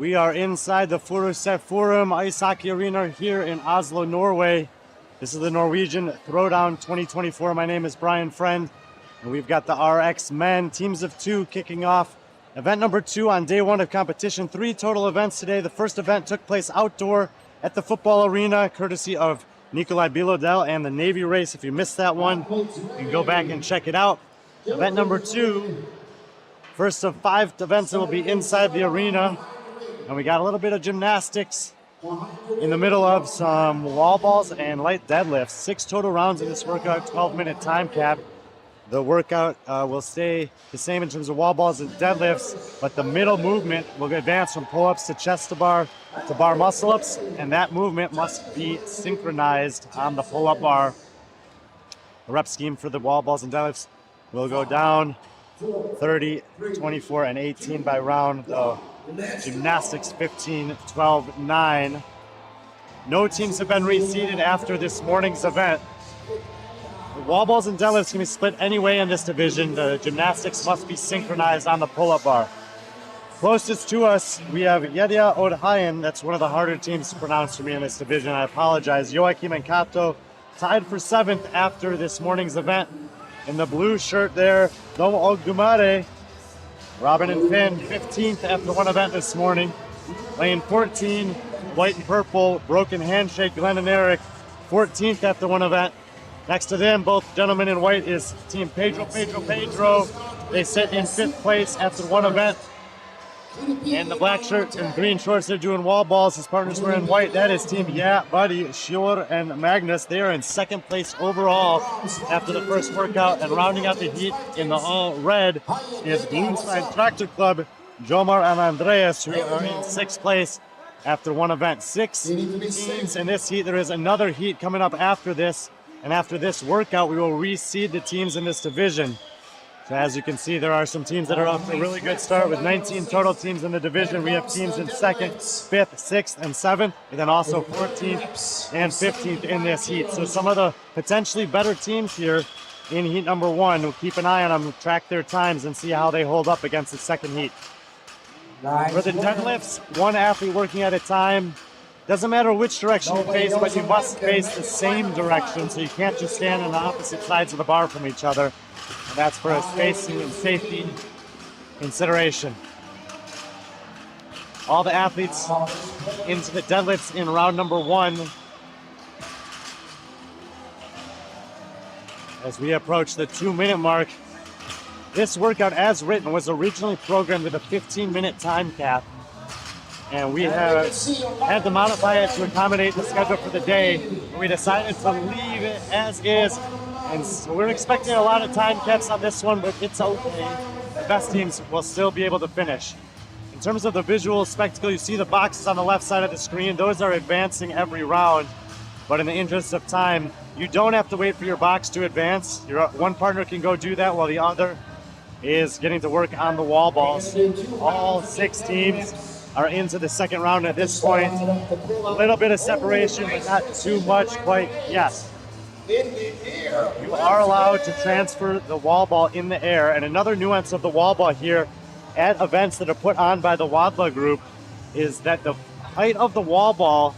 We are inside the Furuset Forum Ice Hockey Arena here in Oslo, Norway. This is the Norwegian Throwdown 2024. My name is B.Friendly, and we've got the RX men, teams of two, kicking off event number 2 on day 1 of competition. 3 total events today. The first event took place outdoor at the football arena, courtesy of Nikolai Bilodel and the Navy race. If you missed that one, you can go back and check it out. Event number 2, first of 5 events that will be inside the arena. And we got a little bit of gymnastics in the middle of some wall balls and light deadlifts. 6 total rounds in this workout, 12-minute time cap. The workout will stay the same in terms of wall balls and deadlifts, but the middle movement will advance from pull-ups to chest to bar muscle-ups, and that movement must be synchronized on the pull-up bar. The rep scheme for the wall balls and deadlifts will go down 30, 24, and 18 by round. Gymnastics 15, 12, 9. No teams have been reseeded after this morning's event. The wall balls and deadlifts can be split any way in this division. The gymnastics must be synchronized on the pull-up bar. Closest to us, we have Yedia Odhayan. That's one of the harder teams to pronounce for me in this division. I apologize. Joachim and Kato tied for 7th after this morning's event. In the blue shirt there, Nomo Ogumare. Robin and Finn, 15th after one event this morning. Lane 14, white and purple, broken handshake, Glenn and Eric, 14th after one event. Next to them, both gentlemen in white, is Team Pedro. They sit in 5th place after one event. And the black shirts and green shorts, they're doing wall balls. His partners were in white. That is Team Yeah Buddy, Sjur and Magnus. They are in 2nd place overall after the first workout. And rounding out the heat in the all red is Bloomsvine Tractor Club, Jomar and Andreas, who are in 6th place after one event. 6 teams in this heat. There is another heat coming up after this. And after this workout, we will reseed the teams in this division. So as you can see, there are some teams that are off to a really good start with 19 total teams in the division. We have teams in 2nd, 5th, 6th, and 7th, and then also 14th and 15th in this heat. So some of the potentially better teams here in heat number 1, we'll keep an eye on them, track their times, and see how they hold up against the second heat. For the deadlifts, 1 athlete working at a time. Doesn't matter which direction you face, but you must face the same direction, so you can't just stand on the opposite sides of the bar from each other. And that's for a spacing and safety consideration. All the athletes into the deadlifts in round number 1. As we approach the 2-minute mark, this workout, as written, was originally programmed with a 15-minute time cap. And we have had to modify it to accommodate the schedule for the day. We decided to leave it as is. And so we're expecting a lot of time caps on this one, but it's okay. The best teams will still be able to finish. In terms of the visual spectacle, you see the boxes on the left side of the screen. Those are advancing every round. But in the interest of time, you don't have to wait for your box to advance. Your one partner can go do that while the other is getting to work on the wall balls. All 6 teams are into the 2nd round at this point. A little bit of separation, but not too much quite yet. You are allowed to transfer the wall ball in the air. And another nuance of the wall ball here at events that are put on by the Wadla group is that the height of the wall ball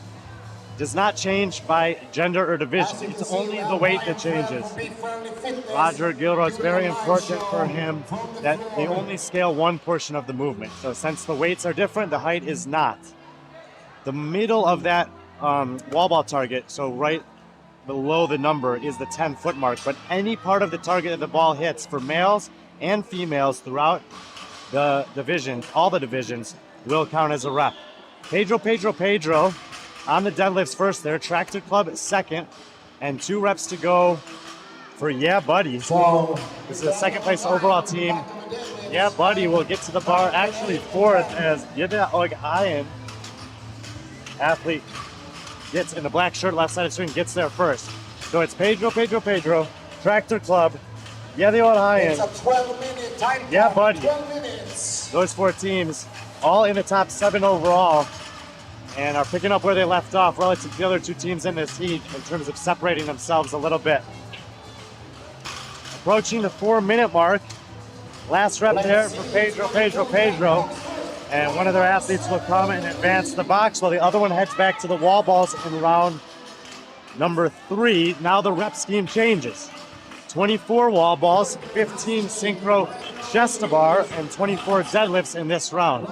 does not change by gender or division. It's only the weight that changes. Roger Gilroy, it's very important for him that they only scale one portion of the movement. So since the weights are different, the height is not. The middle of that wall ball target, so right below the number, is the 10-foot mark. But any part of the target that the ball hits for males and females throughout the division, all the divisions, will count as a rep. Pedro on the deadlifts first there. Tractor Club 2nd, and 2 reps to go for Yeah Buddy. This is the 2nd place overall team. Yeah Buddy will get to the bar actually 4th as Yedia Odhayan, athlete, gets in the black shirt left side of the screen, gets there first. So it's Pedro, Tractor Club, Yedia Odhayan, Yeah Buddy. Those 4 teams all in the top 7 overall, and are picking up where they left off relative to the other 2 teams in this heat in terms of separating themselves a little bit. Approaching the 4-minute mark. Last rep there for Pedro. And one of their athletes will come and advance the box while the other one heads back to the wall balls in round number 3. Now the rep scheme changes. 24 wall balls, 15 synchro chest to bar, and 24 deadlifts in this round.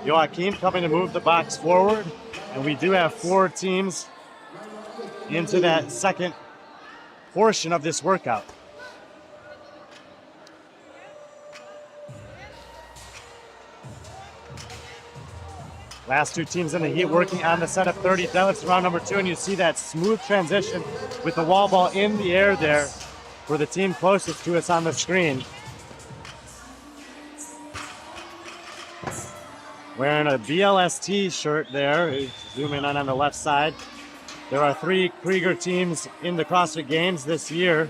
Joachim coming to move the box forward, and we do have 4 teams into that second portion of this workout. Last 2 teams in the heat working on the set of 30 deadlifts, round number 2, and you see that smooth transition with the wall ball in the air there for the team closest to us on the screen. Wearing a BLST shirt there, zoom in on the left side. There are 3 Krieger teams in the CrossFit Games this year.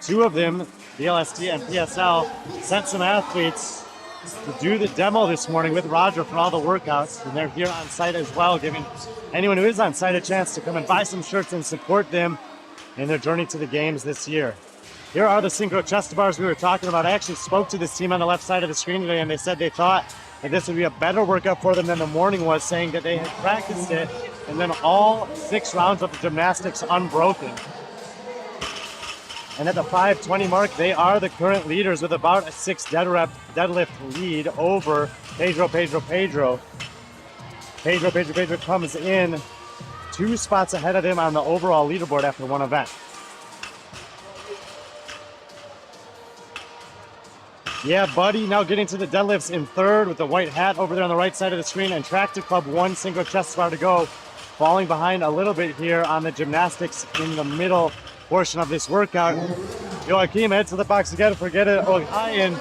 2 of them, BLST and PSL, sent some athletes to do the demo this morning with Roger for all the workouts, and they're here on site as well, giving anyone who is on site a chance to come and buy some shirts and support them in their journey to the games this year. Here are the synchro chest bars we were talking about. I actually spoke to this team on the left side of the screen today, and they said they thought that this would be a better workout for them than the morning was, saying that they had practiced it and then all 6 rounds of the gymnastics unbroken. And at the 5:20 mark, they are the current leaders with about a 6 deadlift lead over Pedro. Pedro comes in 2 spots ahead of him on the overall leaderboard after one event. Yeah, Buddy now getting to the deadlifts in 3rd with the white hat over there on the right side of the screen, and Tractor Club 1 single chest bar to go, falling behind a little bit here on the gymnastics in the middle portion of this workout. Joachim heads to the box again, forget it, O'Hayen.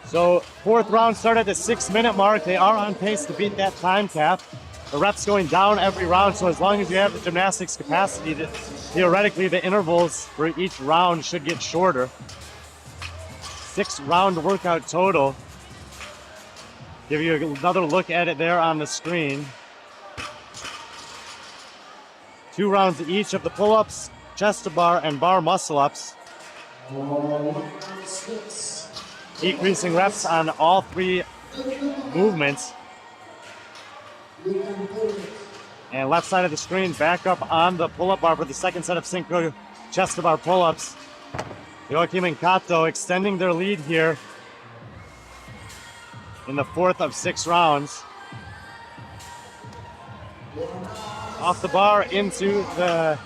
So 4th round start at the 6-minute mark. They are on pace to beat that time cap. The reps going down every round, so as long as you have the gymnastics capacity, theoretically the intervals for each round should get shorter. 6-round workout total. Give you another look at it there on the screen. 2 rounds each of the pull-ups, chest to bar, and bar muscle-ups. Decreasing reps on all 3 movements. And left side of the screen, back up on the pull-up bar for the second set of synchro chest to bar pull-ups. Joachim and Kato extending their lead here in the 4th of 6 rounds. Off the bar into the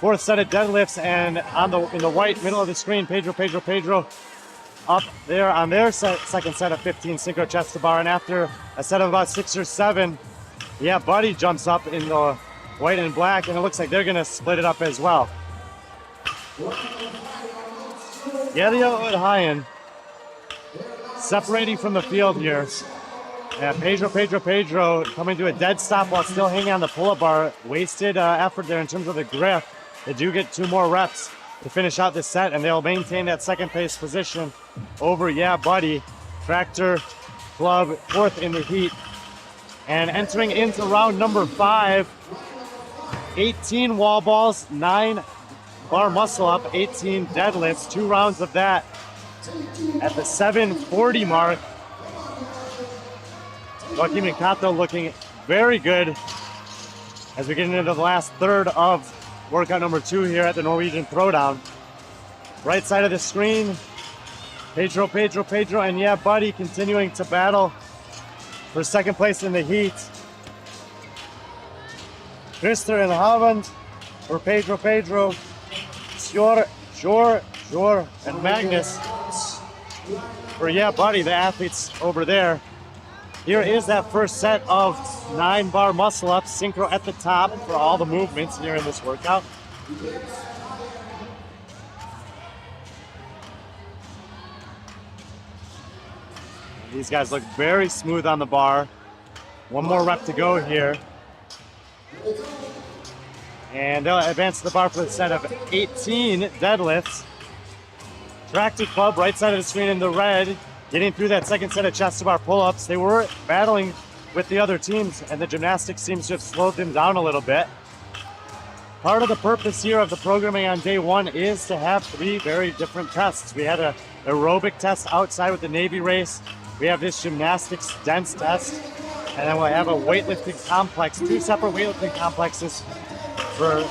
4th set of deadlifts, and in the white middle of the screen, Pedro up there on their second set of 15 synchro chest to bar, and after a set of about 6 or 7, yeah, Buddy jumps up in the white and black, and it looks like they're gonna split it up as well. Gelio O'Hayen separating from the field here. Yeah, Pedro coming to a dead stop while still hanging on the pull-up bar. Wasted effort there in terms of the grip. They do get 2 more reps to finish out this set, and they'll maintain that second place position over Buddy. Tractor Club 4th in the heat. And entering into round number 5, 18 wall balls, 9 bar muscle up, 18 deadlifts, 2 rounds of that at the 7:40 mark. Joachim and Kato looking very good as we get into the last third of workout number 2 here at the Norwegian Throwdown. Right side of the screen, Pedro, and Buddy continuing to battle for second place in the heat. Christer and Havand for Pedro, Sjor, and Magnus for Buddy, the athletes over there. Here is that first set of 9 bar muscle ups, synchro at the top for all the movements here in this workout. These guys look very smooth on the bar. 1 more rep to go here. And they'll advance to the bar for the set of 18 deadlifts. Tractor Club, right side of the screen in the red, getting through that second set of chest to bar pull-ups. They were battling with the other teams, and the gymnastics seems to have slowed them down a little bit. part of the purpose here of the programming on day one is to have 3 very different tests. We had a aerobic test outside with the Navy race. We have this gymnastics dense test, and then we'll have a weightlifting complex, 2 separate weightlifting complexes for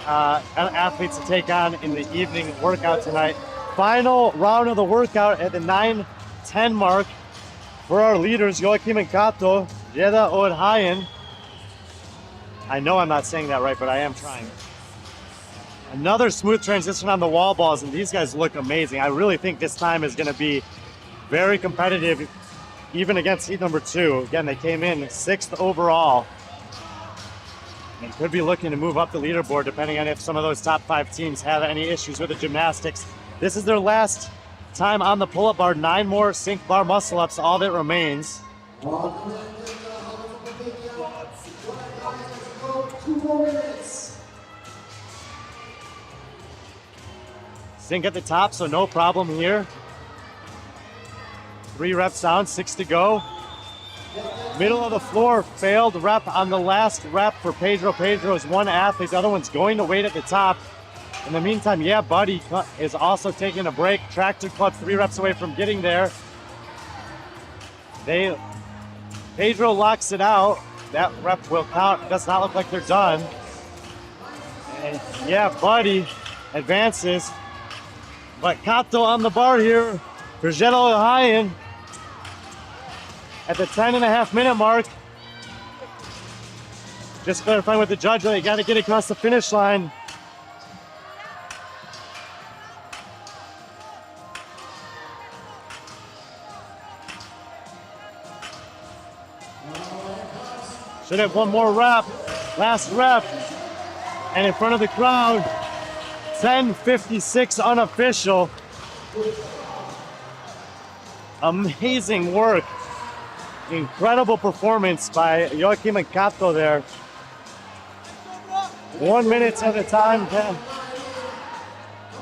athletes to take on in the evening workout tonight. Final round of the workout at the 9:10 mark for our leaders, Joachim and Kato, Jeda Odhayen. I know I'm not saying that right, but I am trying. Another smooth transition on the wall balls, and these guys look amazing. I really think this time is going to be very competitive, even against heat number 2. Again, they came in 6th overall and could be looking to move up the leaderboard depending on if some of those top 5 teams have any issues with the gymnastics. This is their last time on the pull-up bar. 9 more sync bar muscle-ups, all that remains. Sync at the top, so no problem here. 3 reps down, 6 to go. Middle of the floor, failed rep on the last rep for Pedro. Pedro is one athlete, the other one's going to wait at the top. In the meantime, yeah, Buddy is also taking a break. Tractor club 3 reps away from getting there. Pedro locks it out. That rep will count. It does not look like they're done. And yeah, Buddy advances. But Kato on the bar here for Jeda Odhayen at the 10.5-minute mark. Just clarifying with the judge, they got to get across the finish line. Should have one more rep, last rep, and in front of the crowd, 10:56 unofficial. Amazing work. Incredible performance by Joachim and Kato there. 1 minute at a time. Come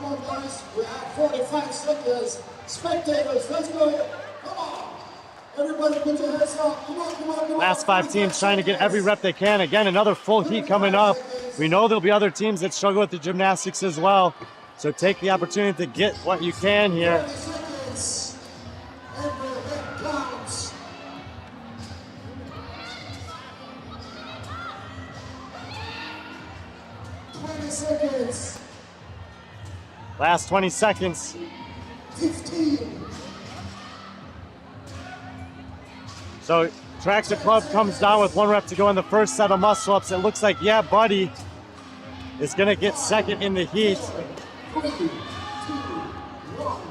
on, guys. We have 45 seconds. Spectators, let's go. Come on. Everybody put your hands up. Come on, come on, come on. Last 5 teams trying to get every rep they can. Again, another full heat coming up. We know there'll be other teams that struggle with the gymnastics as well. So take the opportunity to get what you can here. 30 seconds. Every rep counts. Seconds. Last 20 seconds. 15. So Tractor Club comes down with 1 rep to go in the first set of muscle ups. It looks like, yeah, Buddy is going to get second in the heat. 3, 2, 1.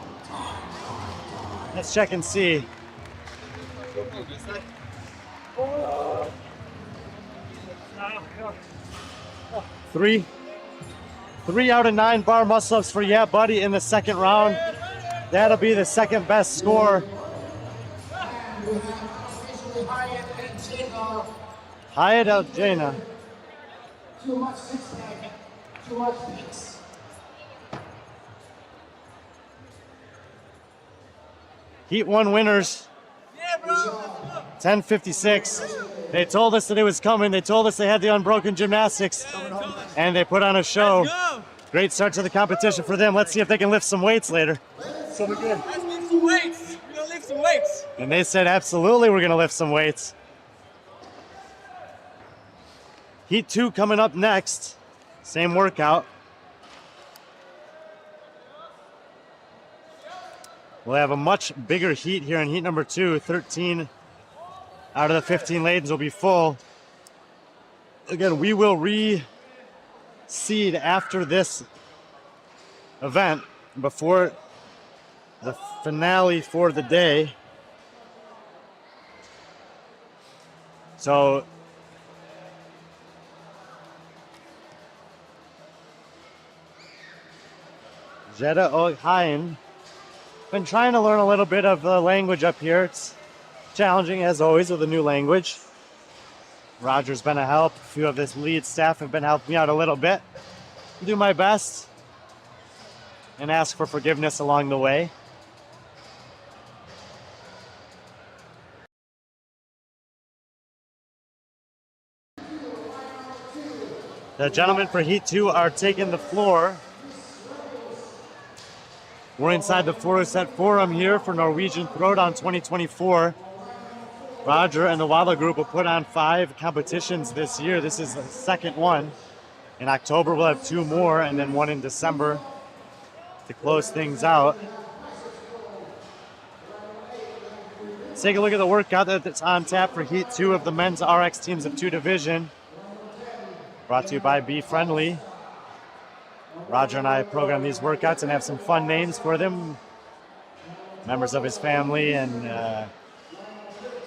Let's check and see. Three out of 9 bar muscle ups for Yeah Buddy in the second round. That'll be the second best score. Hayat Al Jaina. Too much six-pack, too much mix. Heat 1 winners. 10:56. They told us that it was coming. They told us they had the unbroken gymnastics. And they put on a show. Great start to the competition for them. Let's see if they can lift some weights later. So we're good. Let's lift some weights. We're gonna lift some weights. And they said, absolutely, we're gonna lift some weights. Heat 2 coming up next. Same workout. We'll have a much bigger heat here in heat number 2. 13 out of the 15 lanes will be full. Again, we will reseed after this event before the finale for the day. So Jeda Odhayen. Been trying to learn a little bit of the language up here. It's challenging as always with a new language. Roger's been a help. A few of this lead staff have been helping me out a little bit. I'll do my best and ask for forgiveness along the way. The gentlemen for Heat 2 are taking the floor. We're inside the 407 Forum here for Norwegian Throwdown 2024. Roger and the Walla Group will put on 5 competitions this year. This is the second one. In October, we'll have 2 more, and then 1 in December to close things out. Let's take a look at the workout that's on tap for Heat 2 of the men's RX teams of 2 division. Brought to you by B.Friendly. Roger and I program these workouts and have some fun names for them. Members of his family and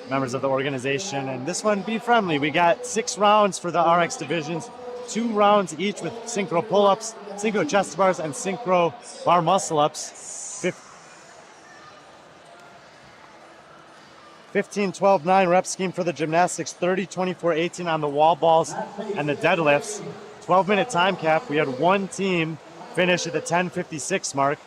members of the organization. And this one, B.Friendly. We got 6 rounds for the RX divisions. 2 rounds each with synchro pull-ups, synchro chest bars, and synchro bar muscle-ups. 15, 12, 9 rep scheme for the gymnastics, 30, 24, 18 on the wall balls and the deadlifts. 12-minute time cap. We had 1 team finish at the 10:56 mark.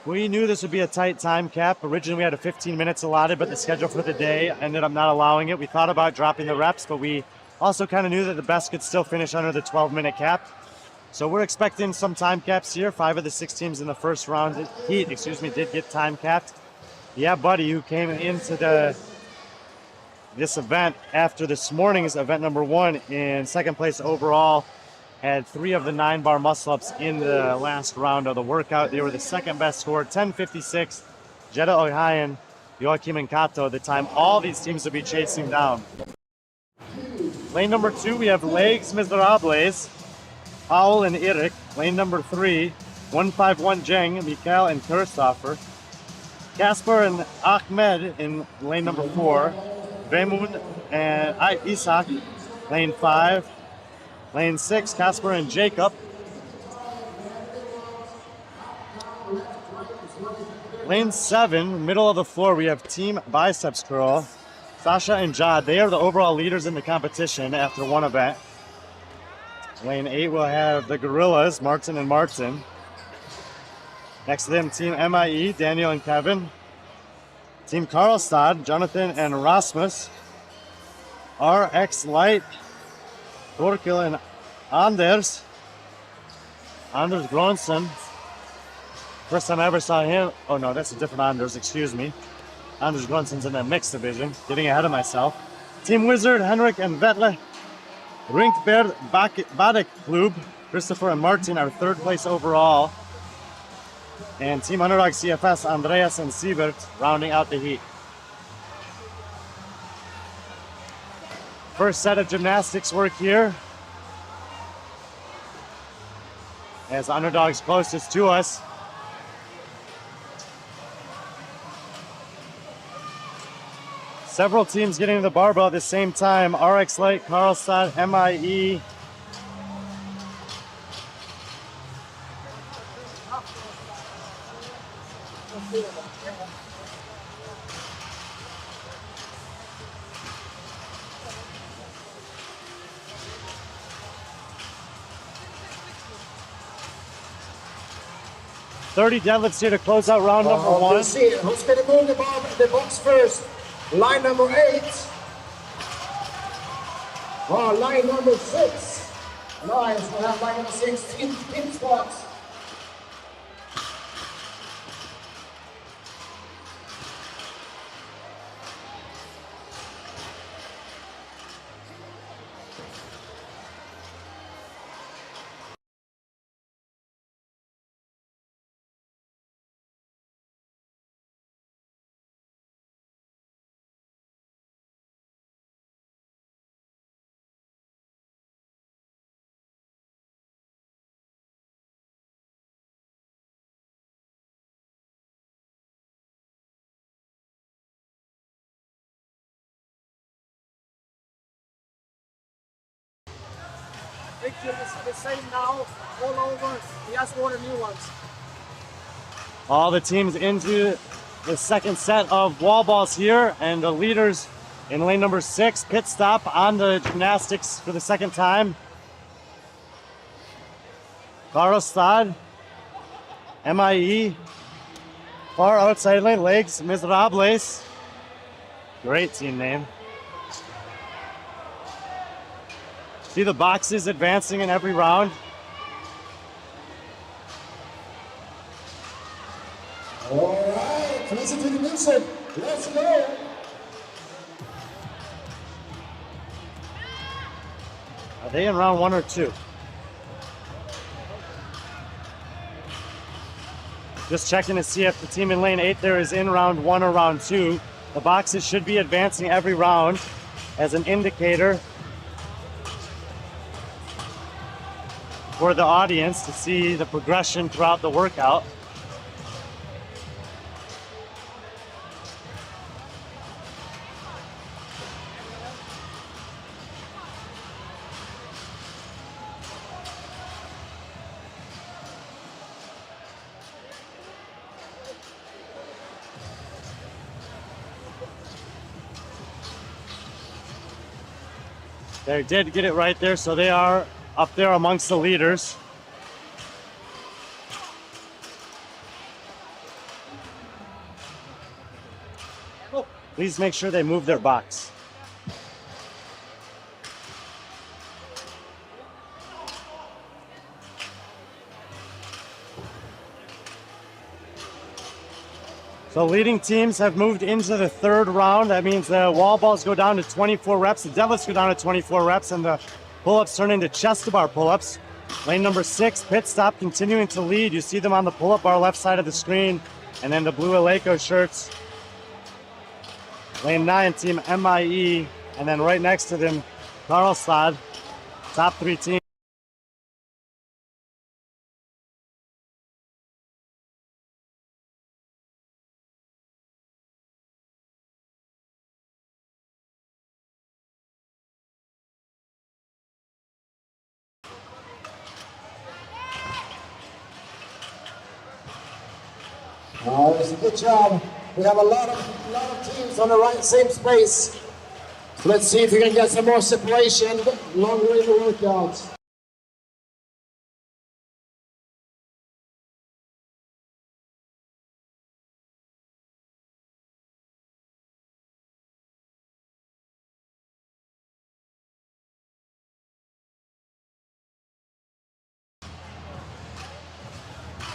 We knew this would be a tight time cap. Originally, we had a 15 minutes allotted, but the schedule for the day ended up not allowing it. We thought about dropping the reps, but we also kind of knew that the best could still finish under the 12-minute cap. So we're expecting some time caps here. 5 of the 6 teams in the first round Heat, did get time capped. Yeah, Buddy, who came into this event after this morning's event number 1 in second place overall, had 3 of the 9 bar muscle ups in the last round of the workout. They were the second best score, 10:56. Jetta Ohayan, Joachim and Kato, the time all these teams will be chasing down. Lane number 2, we have Legs Miserables, Paul and Erik. Lane number 3, 151 Jeng, Mikael and Kirstoffer. Kasper and Ahmed in lane number 4. Vemund and Isaac, lane 5. Lane 6, Kasper and Jacob. Lane 7, middle of the floor, we have Team Biceps Curl, Sasha and Jad. They are the overall leaders in the competition after 1 event. Lane 8 will have the Gorillas, Martin and Martin. Next to them, Team MIE, Daniel and Kevin. Team Karlstad, Jonathan and Rasmus. RX Light, Torkil and Anders. Anders Gronson. First time I ever saw him. Oh no, that's a different Anders, excuse me. Anders Gronson's in the mixed division. Getting ahead of myself. Team Wizard, Henrik and Vetle. Rinkberg Badek Klub, Christopher and Martin are 3rd place overall. And Team Underdog CFS, Andreas and Siebert, rounding out the heat. First set of gymnastics work here. As Underdogs closest to us. Several teams getting to the barbell at the same time. RX Light, Karlstad, MIE. $30 deadlifts here to close out round number 1. Who's going to move the box first? Line number 8. Line number 6. Nice, we'll have line number 6 in spots. Picture is the same now, all over. He has ordered new ones. All the teams into the second set of wall balls here, and the leaders in lane number 6, pit stop on the gymnastics for the second time. Karlstad, MIE, far outside lane, Legs Miserables. Great team name. See the boxes advancing in every round. All right, listen to the music. Let's go. Are they in round 1 or 2? Just checking to see if the team in lane 8 there is in round 1 or round 2. The boxes should be advancing every round as an indicator for the audience to see the progression throughout the workout. They did get it right there, so they are up there amongst the leaders. Please make sure they move their box. So leading teams have moved into the third round. That means the wall balls go down to 24 reps, the deadlifts go down to 24 reps, and the pull-ups turn into chest-to-bar pull-ups. Lane number 6, pit stop, continuing to lead. You see them on the pull-up bar left side of the screen, and then the blue Eleiko shirts. Lane 9, team MIE, and then right next to them, Karlstad. Top 3 teams. It's a good job. We have a lot of teams on the right same space. So let's see if we can get some more separation longer in the workouts.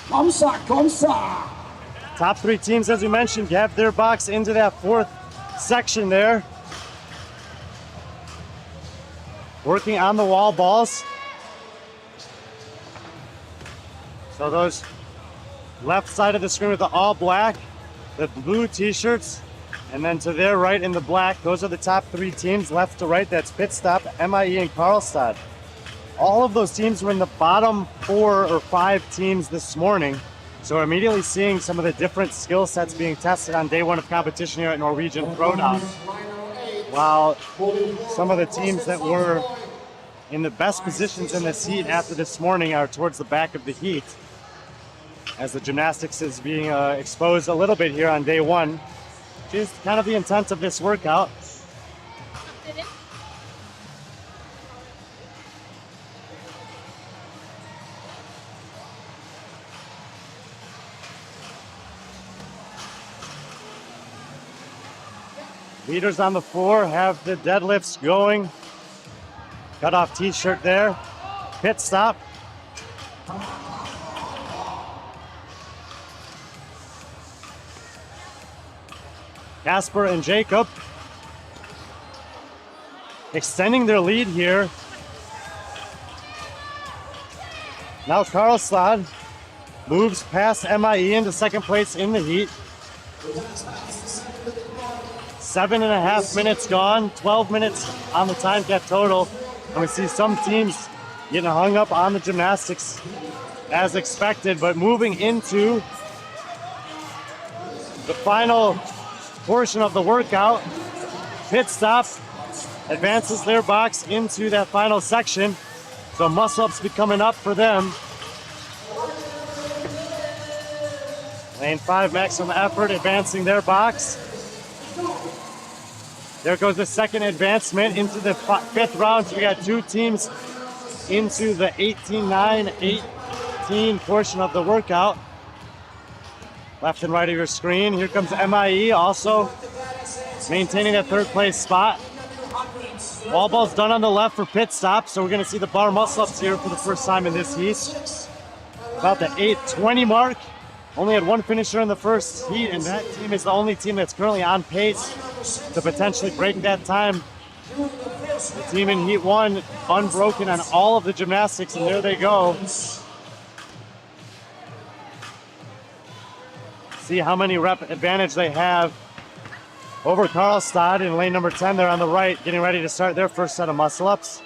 Comme ça, comme ça. Top 3 teams, as we mentioned, have their box into that 4th section there. Working on the wall balls. So those left side of the screen with the all black, the blue t-shirts, and then to their right in the black, those are the top 3 teams, left to right. That's Pit Stop, MIE, and Karlstad. All of those teams were in the bottom 4 or 5 teams this morning. So we're immediately seeing some of the different skill sets being tested on day 1 of competition here at Norwegian Throwdown. While some of the teams that were in the best positions in this heat after this morning are towards the back of the heat, as the gymnastics is being exposed a little bit here on day 1, which is kind of the intent of this workout. Leaders on the floor have the deadlifts going. Cut off t-shirt there. Pit stop. Casper and Jacob extending their lead here. Now Karlstad moves past MIE into second place in the heat. 7.5 minutes gone, 12 minutes on the time cap total. And we see some teams getting hung up on the gymnastics as expected, but moving into the final portion of the workout. Pit stop advances their box into that final section. So muscle-ups be coming up for them. Lane 5, maximum effort, advancing their box. There goes the second advancement into the 5th round. So we got 2 teams into the 18-9, 18 portion of the workout. Left and right of your screen. Here comes MIE also maintaining that 3rd place spot. Wall ball's done on the left for pit stop, so we're going to see the bar muscle-ups here for the first time in this heat. About the 8:20 mark. Only had one finisher in the first heat, and that team is the only team that's currently on pace to potentially break that time. The team in heat 1, unbroken on all of the gymnastics, and there they go. See how many rep advantage they have over Karlstad in lane number 10 there on the right, getting ready to start their first set of muscle-ups.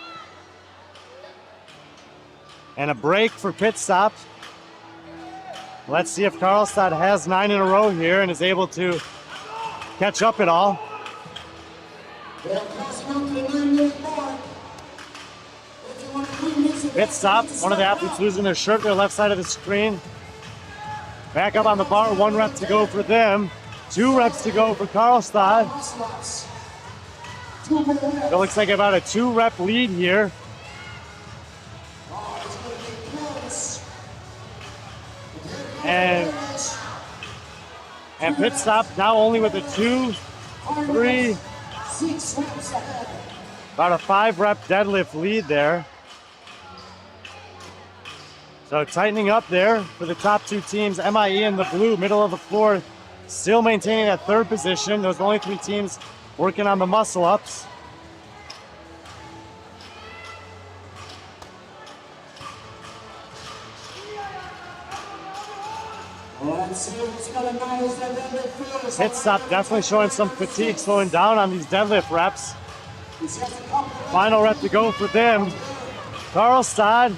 And a break for pit stop. Let's see if Karlstad has 9 in a row here and is able to catch up at all. Pit stop, one of the athletes losing their shirt, their left side of the screen. Back up on the bar, 1 rep to go for them. 2 reps to go for Karlstad. It looks like about a 2-rep lead here. And pit stop now only with a 2, 3, about a 5-rep deadlift lead there. So tightening up there for the top 2 teams. MIE in the blue, middle of the floor, still maintaining that 3rd position. Those are the only 3 teams working on the muscle-ups. Pit stop definitely showing some fatigue, slowing down on these deadlift reps. Final rep to go for them. Karlstad,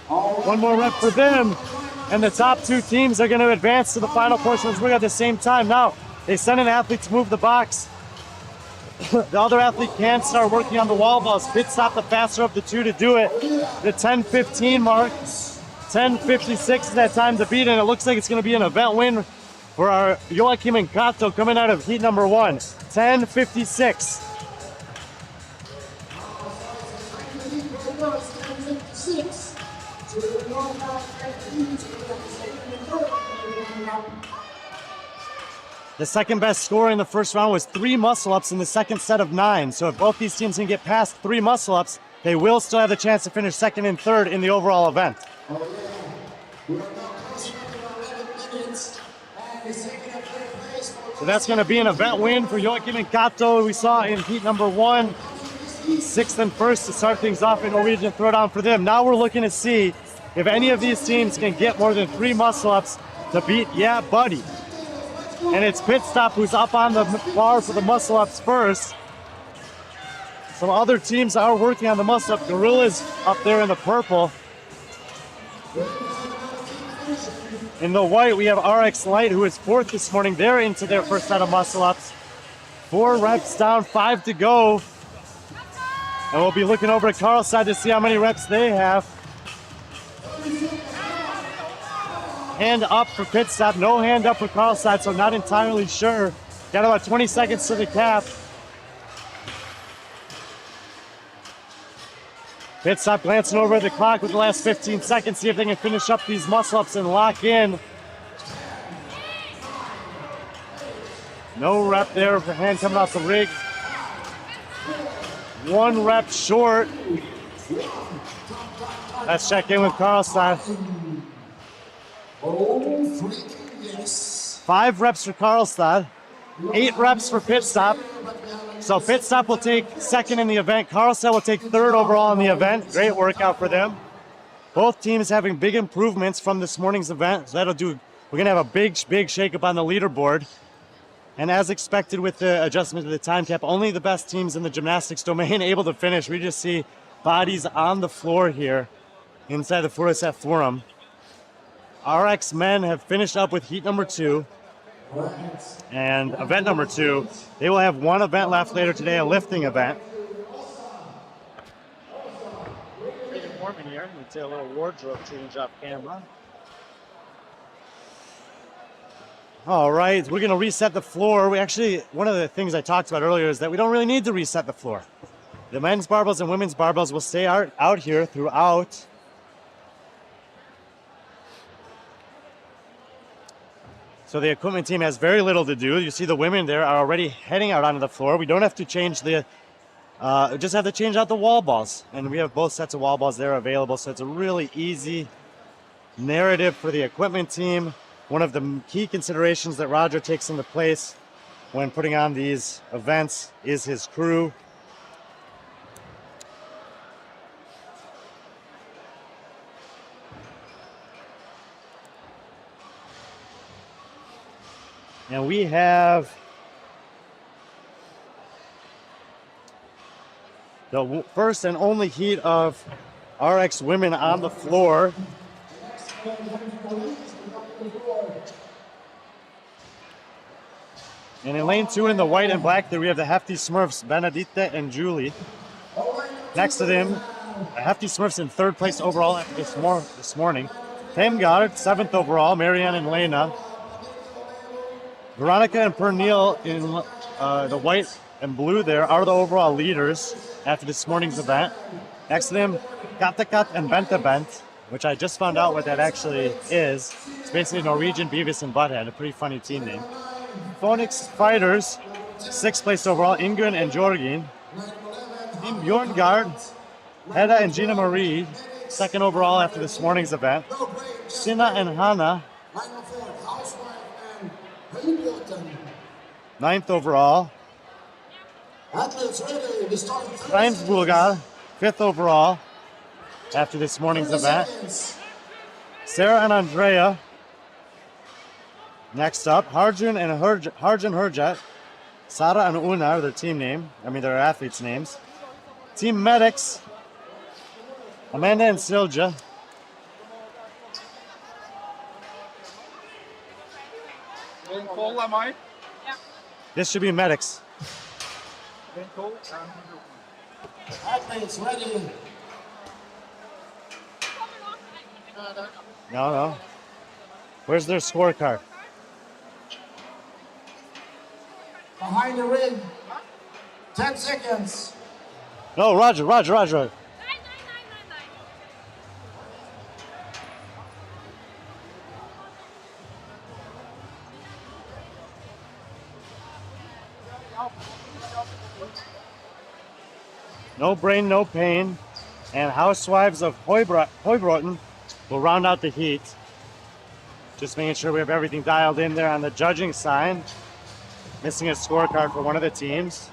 1 more rep for them. And the top 2 teams are going to advance to the final portion of the ring at the same time. Now, they send an athlete to move the box. The other athlete can start working on the wall balls. Pit stop the faster of the 2 to do it. The 10:15 mark. 10:56 is that time to beat, and it looks like it's going to be an event win for our Joachim and Kato coming out of heat number 1. 10:56. The second best score in the first round was 3 muscle-ups in the second set of 9. So if both these teams can get past 3 muscle-ups, they will still have the chance to finish 2nd and 3rd in the overall event. So that's going to be an event win for Joachim and Kato. We saw in heat number 1, 6th and 1st to start things off in Norwegian Throwdown for them. Now we're looking to see if any of these teams can get more than 3 muscle-ups to beat Yeah Buddy. And it's Pit Stop who's up on the bar for the muscle-ups first. Some other teams are working on the muscle-up. Gorilla's up there in the purple. In the white, we have RX Light, who is 4th this morning. They're into their first set of muscle-ups. 4 reps down, 5 to go. And we'll be looking over at Karlstad to see how many reps they have. Hand up for Pit Stop. No hand up for Karlstad, so not entirely sure. Got about 20 seconds to the cap. Pit Stop glancing over at the clock with the last 15 seconds, see if they can finish up these muscle-ups and lock in. No rep there for hand coming off the rig. 1 rep short. Let's check in with Karlstad. 5 reps for Karlstad, 8 reps for Pit Stop. So Pit Stop will take 2nd in the event. Karlstad will take 3rd overall in the event. Great workout for them. Both teams having big improvements from this morning's event. So that'll do. We're gonna have a big shakeup on the leaderboard. And as expected with the adjustment to the time cap, only the best teams in the gymnastics domain able to finish. We just see bodies on the floor here inside the Furuset Forum. RX men have finished up with heat number 2 and event number 2. They will have 1 event left later today, a lifting event. Pretty warm in here. We'll take a little wardrobe change off camera. All right, we're going to reset the floor. One of the things I talked about earlier is that we don't really need to reset the floor. The men's barbells and women's barbells will stay out here throughout. So the equipment team has very little to do. You see the women there are already heading out onto the floor. We don't have to change the Just have to change out the wall balls. And we have both sets of wall balls there available, so it's a really easy narrative for the equipment team. One of the key considerations that Roger takes into place when putting on these events is his crew. And we have the first and only heat of RX women on the floor. And in lane 2 in the white and black there we have the Hefty Smurfs, Benedita and Julie. Next to them, the Hefty Smurfs in 3rd place overall after this morning. Heimgard, 7th overall, Marianne and Lena. Veronica and Pernille in the white and blue there are the overall leaders after this morning's event. Next to them, Kattekat and Bentabent, which I just found out what that actually is. It's basically Norwegian Beavis and Butthead, a pretty funny team name. Phoenix Fighters, 6th place overall, Ingun and Jorgin. Team Bjorngard, Hedda and Gina Marie, 2nd overall after this morning's event. Sina and Hannah, 9th overall. Reinsbulgar, 5th overall after this morning's event. Sarah and Andrea, next up. Harjun and Herjet. Sara and Una are their team name. Their athletes' names. Team Medics, Amanda and Silja. This should be Medics. Athletes ready. No. Where's their scorecard? Behind the ring. 10 seconds. No, Roger. No Brain, No Pain, and Housewives of Hoybroten will round out the heat. Just making sure we have everything dialed in there on the judging side. Missing a scorecard for one of the teams.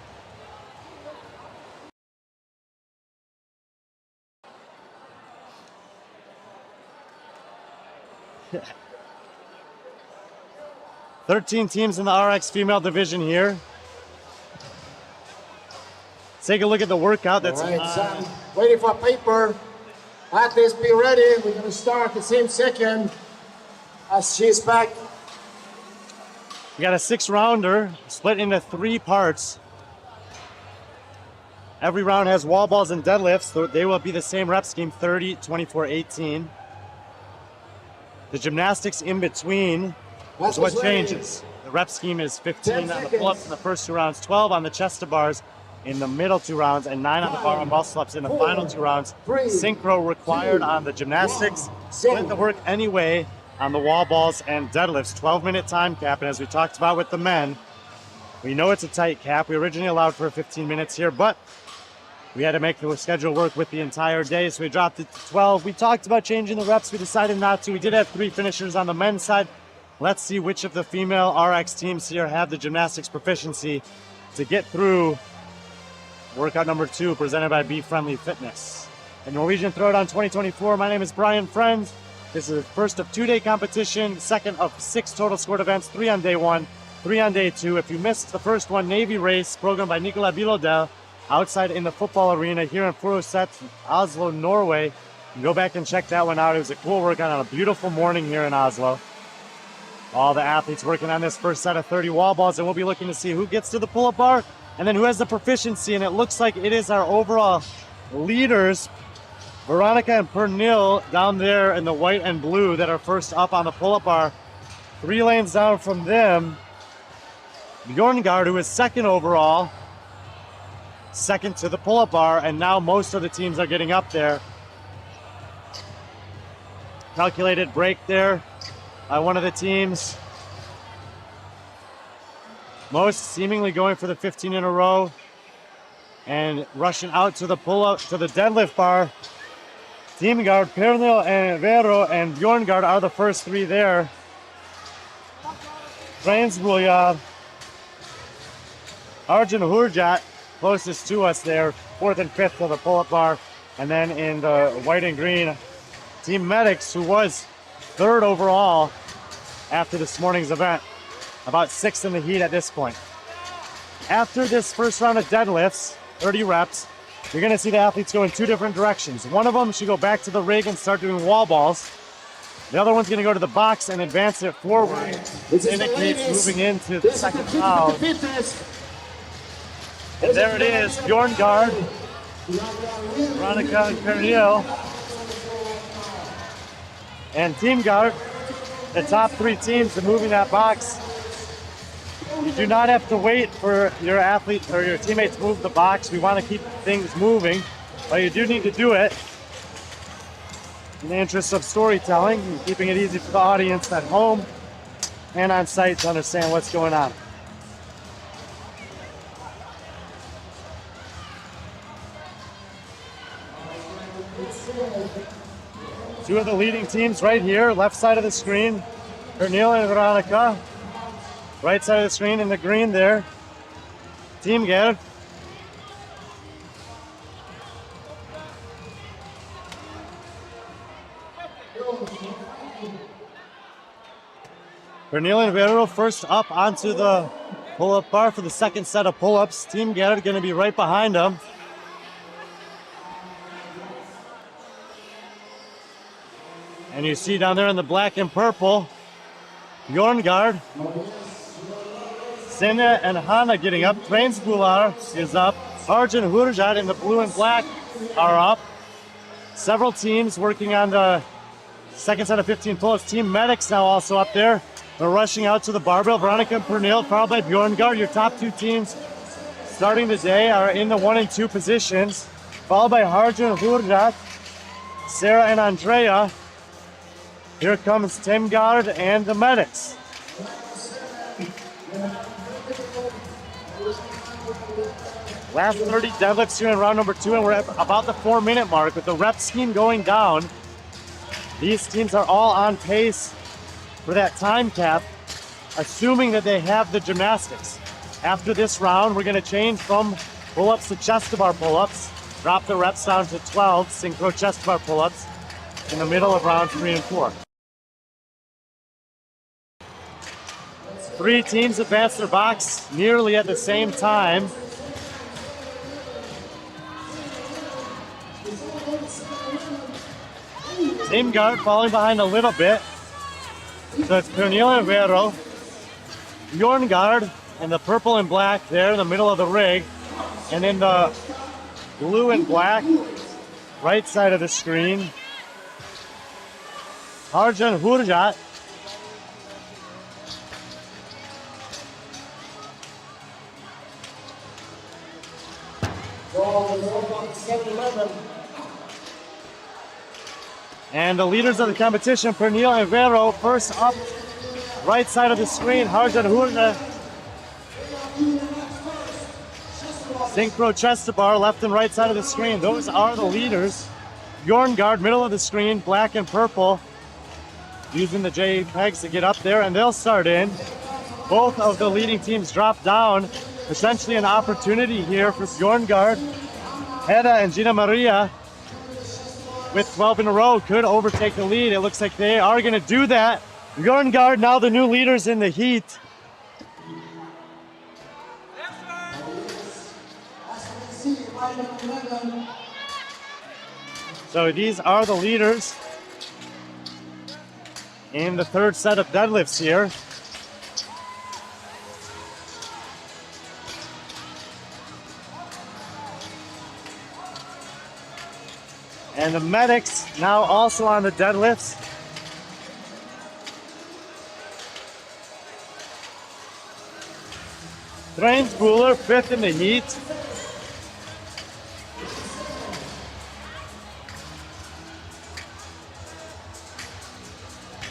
Yeah. 13 teams in the RX female division here. Take a look at the workout that's Sam, waiting for paper. Athletes, be ready. We're going to start the same second as she's back. We got a 6-rounder split into 3 parts. Every round has wall balls and deadlifts. So they will be the same rep scheme, 30, 24, 18. The gymnastics in between is what changes. The rep scheme is 15 on the pull-ups in the first 2 rounds, 12 on the chest to bars in the middle 2 rounds, and 9 on the bar and muscle-ups in the final 2 rounds. Synchro required on the gymnastics. Split the work anyway on the wall balls and deadlifts. 12-minute time cap, and as we talked about with the men, we know it's a tight cap. We originally allowed for 15 minutes here, but we had to make the schedule work with the entire day, so we dropped it to 12. We talked about changing the reps. We decided not to. We did have 3 finishers on the men's side. Let's see which of the female RX teams here have the gymnastics proficiency to get through workout number 2 presented by B.Friendly Fitness. The Norwegian Throwdown 2024, my name is Brian Friend. This is the first of 2-day competition, second of 6 total scored events, 3 on day 1, 3 on day 2. If you missed the first one, Navy race, programmed by Nicola Bilodel, outside in the football arena here in Furuset, Oslo, Norway. You can go back and check that one out. It was a cool workout on a beautiful morning here in Oslo. All the athletes working on this first set of 30 wall balls, and we'll be looking to see who gets to the pull-up bar and then who has the proficiency, and it looks like it is our overall leaders, Veronica and Pernille down there in the white and blue that are first up on the pull-up bar. 3 lanes down from them, Bjorngard, who is 2nd overall, 2nd to the pull-up bar, and now most of the teams are getting up there. Calculated break there by one of the teams. Most seemingly going for the 15 in a row. And rushing out to the pull-up, to the deadlift bar, team guard Pernil and Vero and Bjorngard are the first three there. Transbuljad, Arjun Hurjat, closest to us there, fourth and fifth to the pull-up bar. And then in the white and green, Team Medics, who was third overall after this morning's event, about sixth in the heat at this point. After this first round of deadlifts, 30 reps, you're gonna see the athletes go in two different directions. One of them should go back to the rig and start doing wall balls. The other one's gonna go to the box and advance it forward. This indicates moving into the second round. And there it is, Bjorngard, Veronica and Pernil, and Team Guard, the top three teams to move in that box. You do not have to wait for your athlete or your teammates to move the box. We want to keep things moving, but you do need to do it in the interest of storytelling and keeping it easy for the audience at home and on site to understand what's going on. Two of the leading teams right here, left side of the screen, Pernil and Veronica. Right side of the screen in the green there, Team Gerd. Pernil and Vero first up onto the pull-up bar for the second set of pull-ups. Team Gerd going to be right behind them. And you see down there in the black and purple, Bjorngard, Sinne and Hanna getting up. Transbuljad is up. Arjun Hurjat in the blue and black are up. Several teams working on the second set of 15 pull-ups. Team Medics now also up there. They're rushing out to the barbell. Veronica and Pernil, followed by Bjorngard. Your top two teams starting the day are in the 1 and 2 positions, followed by Arjun Hurjat, Sarah and Andrea. Here comes Team Guard and the Medics. Last 30 deadlifts here in round number 2, and we're at about the 4-minute mark with the rep scheme going down. These teams are all on pace for that time cap, assuming that they have the gymnastics. After this round, we're gonna change from pull-ups to chest-to-bar pull-ups, drop the reps down to 12 synchro chest-to-bar pull-ups in the middle of round 3 and 4. 3 teams advance their box nearly at the same time. Team Guard falling behind a little bit. So it's Pernil and Vero, Bjorngard, and the purple and black there in the middle of the rig. And in the blue and black, right side of the screen, Arjun Hurjat. And the leaders of the competition, Pernil and Vero, first up, right side of the screen, Arjun Hurjat. Synchro chest-to-bar, left and right side of the screen. Those are the leaders. Bjorngard, middle of the screen, black and purple, using the J pegs to get up there, and they'll start in. Both of the leading teams drop down. Essentially an opportunity here for Bjorngard. Hedda and Gina Maria, with 12 in a row, could overtake the lead. It looks like they are going to do that. Bjorngard now the new leaders in the heat. So these are the leaders in the third set of deadlifts here. And the Medics now also on the deadlifts. Transbuljad, fifth in the heat.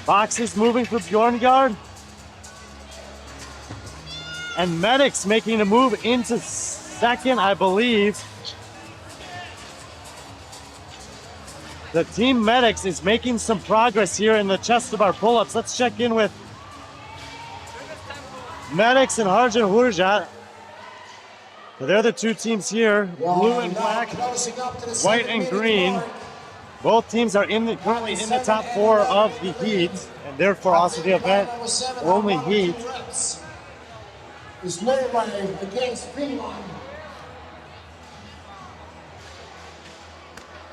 Boxes moving for Bjorngard. And Medics making a move into second, I believe. The team medics is making some progress here in the chest to bar pull-ups. Let's check in with medics and Harjan Hurjat. They're the two teams here, blue and black, white and green. Both teams are currently in the top 4 of the heat, and therefore also the event only heat. Is Norway against Finland.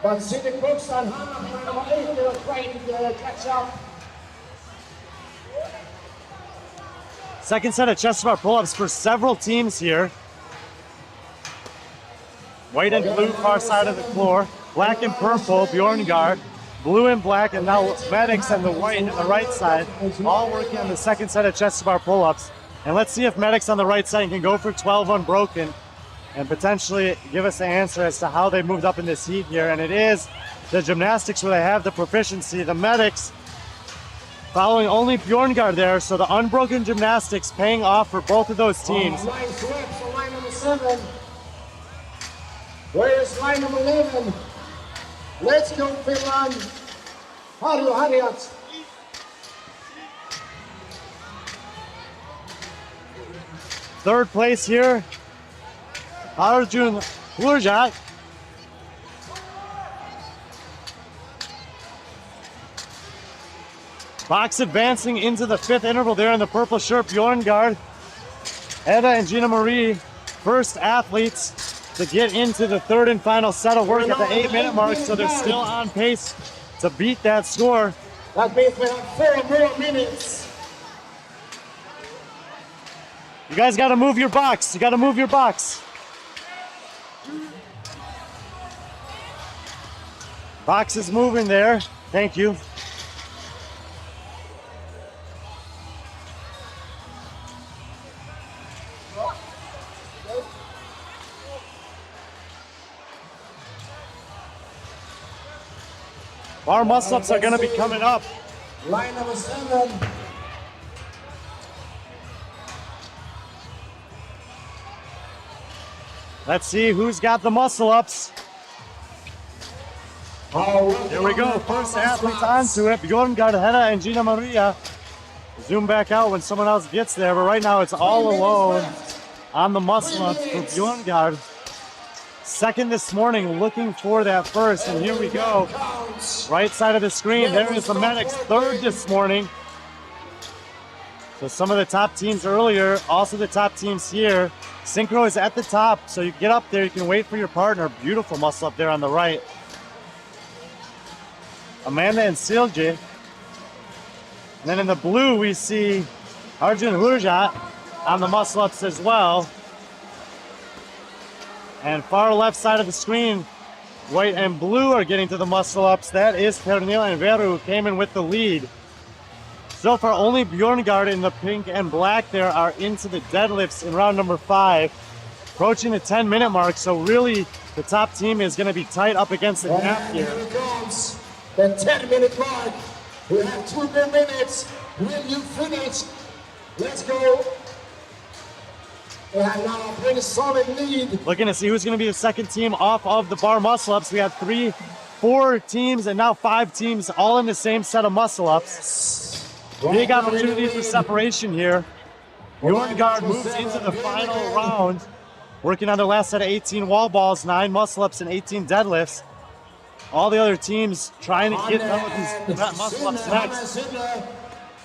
But City Crooks and Hannah number 8 are trying to catch up. Second set of chest bar pull-ups for several teams here. White and blue far side of the floor. Black and purple, Bjorngard. Blue and black, and now medics and the white on the right side. All working on the second set of chest bar pull-ups. And let's see if medics on the right side can go for 12 unbroken and potentially give us an answer as to how they moved up in this heat here. And it is the gymnastics where they have the proficiency. The medics following only Bjorngard there, so the unbroken gymnastics paying off for both of those teams. Line swept, so line number 7. Where's line number 11? Let's go, Finland. Harjat. Third place here, Arjun Hurjat. Box advancing into the 5th interval there in the purple shirt, Bjorngard. Edda and Gina Marie, first athletes to get into the 3rd and final set of work at the 8-minute mark, so they're still on pace to beat that score. That means we have 4 more minutes. You guys got to move your box. You got to move your box. Box is moving there. Thank you. Bar muscle-ups are going to be coming up. Line number 7. Let's see who's got the muscle-ups. Here we go. First athletes onto it. Bjorngard, Hedda, and Gina Maria. Zoom back out when someone else gets there, but right now it's all alone on the muscle-ups for Bjorngard. Second this morning, looking for that first, and here we go. Right side of the screen, there is the medics, third this morning. So some of the top teams earlier, also the top teams here. Synchro is at the top, so you get up there, you can wait for your partner. Beautiful muscle up there on the right. Amanda and Silje. And then in the blue, we see Arjun Hurjat on the muscle-ups as well. And far left side of the screen, white and blue are getting to the muscle-ups. That is Pernilla and Veru who came in with the lead. So far, only Bjorngard in the pink and black there are into the deadlifts in round number 5. Approaching the 10-minute mark, so really the top team is going to be tight up against the gap here. Here comes the 10-minute mark. We have 2 more minutes. Will you finish? Let's go. And now a pretty solid lead. Looking to see who's going to be the second team off of the bar muscle-ups. We have 4 teams and now 5 teams all in the same set of muscle-ups. Big opportunity for separation here. Bjorngard moves into the final round, working on their last set of 18 wall balls, 9 muscle-ups and 18 deadlifts. All the other teams trying to get done with these muscle-ups next.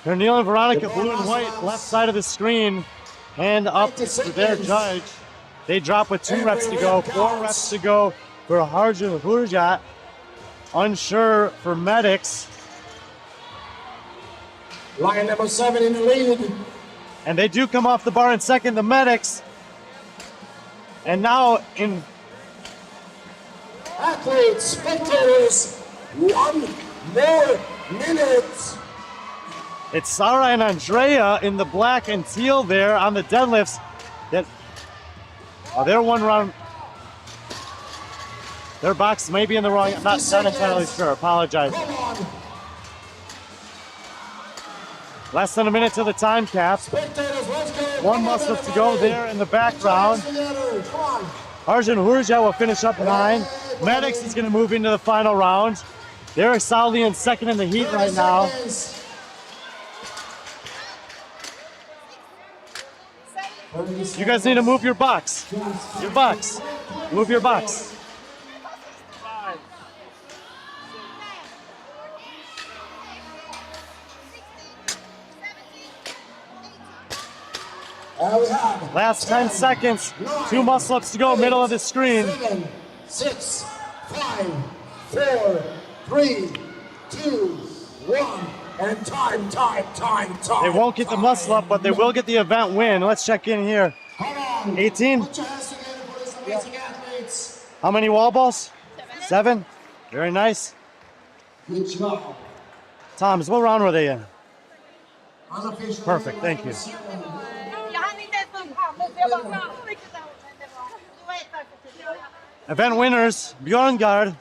Pernilla and Veronica, blue and white, left side of the screen. Hand up to their judge. They drop with 2 reps to go, 4 reps to go for Harjun Hurjat. Unsure for medics. Line number 7 in the lead. And they do come off the bar in second, the medics. And now in Athletes, spectators, 1 more minute. it's Sarah and Andrea in the black and teal there on the deadlifts. They're one round. Their box may be in the wrong. I'm not entirely sure. Apologize. Less than a minute to the time cap. Spectators, let's go. 1 muscle to go there in the background. Come on. Arjun Hurja will finish up 9. Medics is going to move into the final round. They're solidly in second in the heat right now. You guys need to move your box. Your box. Move your box. Last 10 seconds. 2 muscle-ups to go, middle of the screen. 7, 6, 5, 4, 3, 2, 1, and time. They won't get the muscle-up, but they will get the event win. Let's check in here. 18? Put your hands together for these amazing athletes. How many wall balls? 7? Very nice. Good job. Thomas, what round were they in? Unofficial. Perfect, thank you. Event winners, Bjorngard.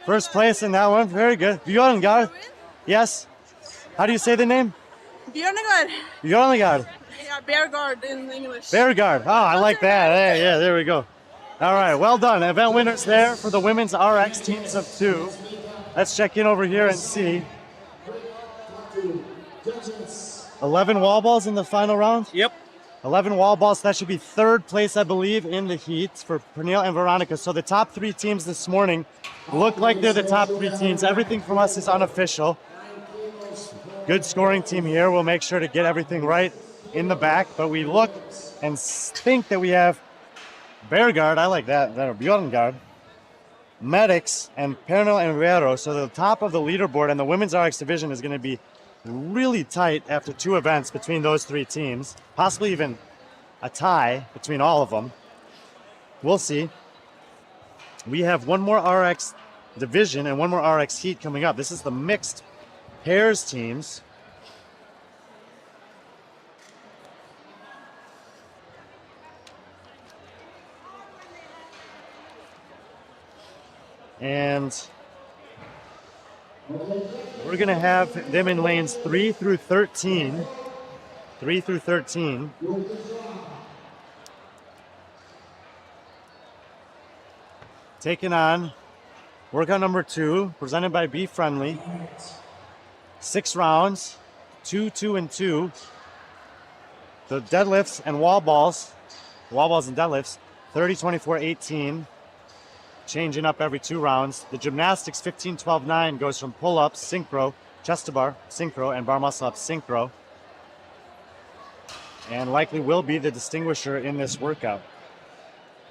First place in that one, very good. Bjorngard, yes. How do you say the name? Bjorngard. Bjorngard. Yeah, bear guard in English. Beargard. Oh, I like that. Yeah, there we go. All right, well done. Event winners there for the women's RX teams of 2. Let's check in over here and see. 11 wall balls in the final round? Yep. 11 wall balls. That should be 3rd place, I believe, in the heat for Pernille and Veronica. So the top 3 teams this morning look like they're the top 3 teams. Everything from us is unofficial. Good scoring team here. We'll make sure to get everything right in the back. But we look and think that we have Beargard. I like that. Bjorngard. Medics and Pernille and Vero. So the top of the leaderboard and the women's RX division is going to be really tight after 2 events between those 3 teams, possibly even a tie between all of them. We'll see. We have one more RX division and one more RX heat coming up. This is the mixed pairs teams. And we're going to have them in lanes 3 through 13. 3 through 13. Taking on workout number 2, presented by B.Friendly. 6 rounds, 2, 2, and 2. The deadlifts and wall balls and deadlifts, 30, 24, 18. Changing up every 2 rounds. The gymnastics 15, 12, 9 goes from pull-ups, synchro, chest to bar, synchro, and bar muscle-ups, synchro. And likely will be the distinguisher in this workout.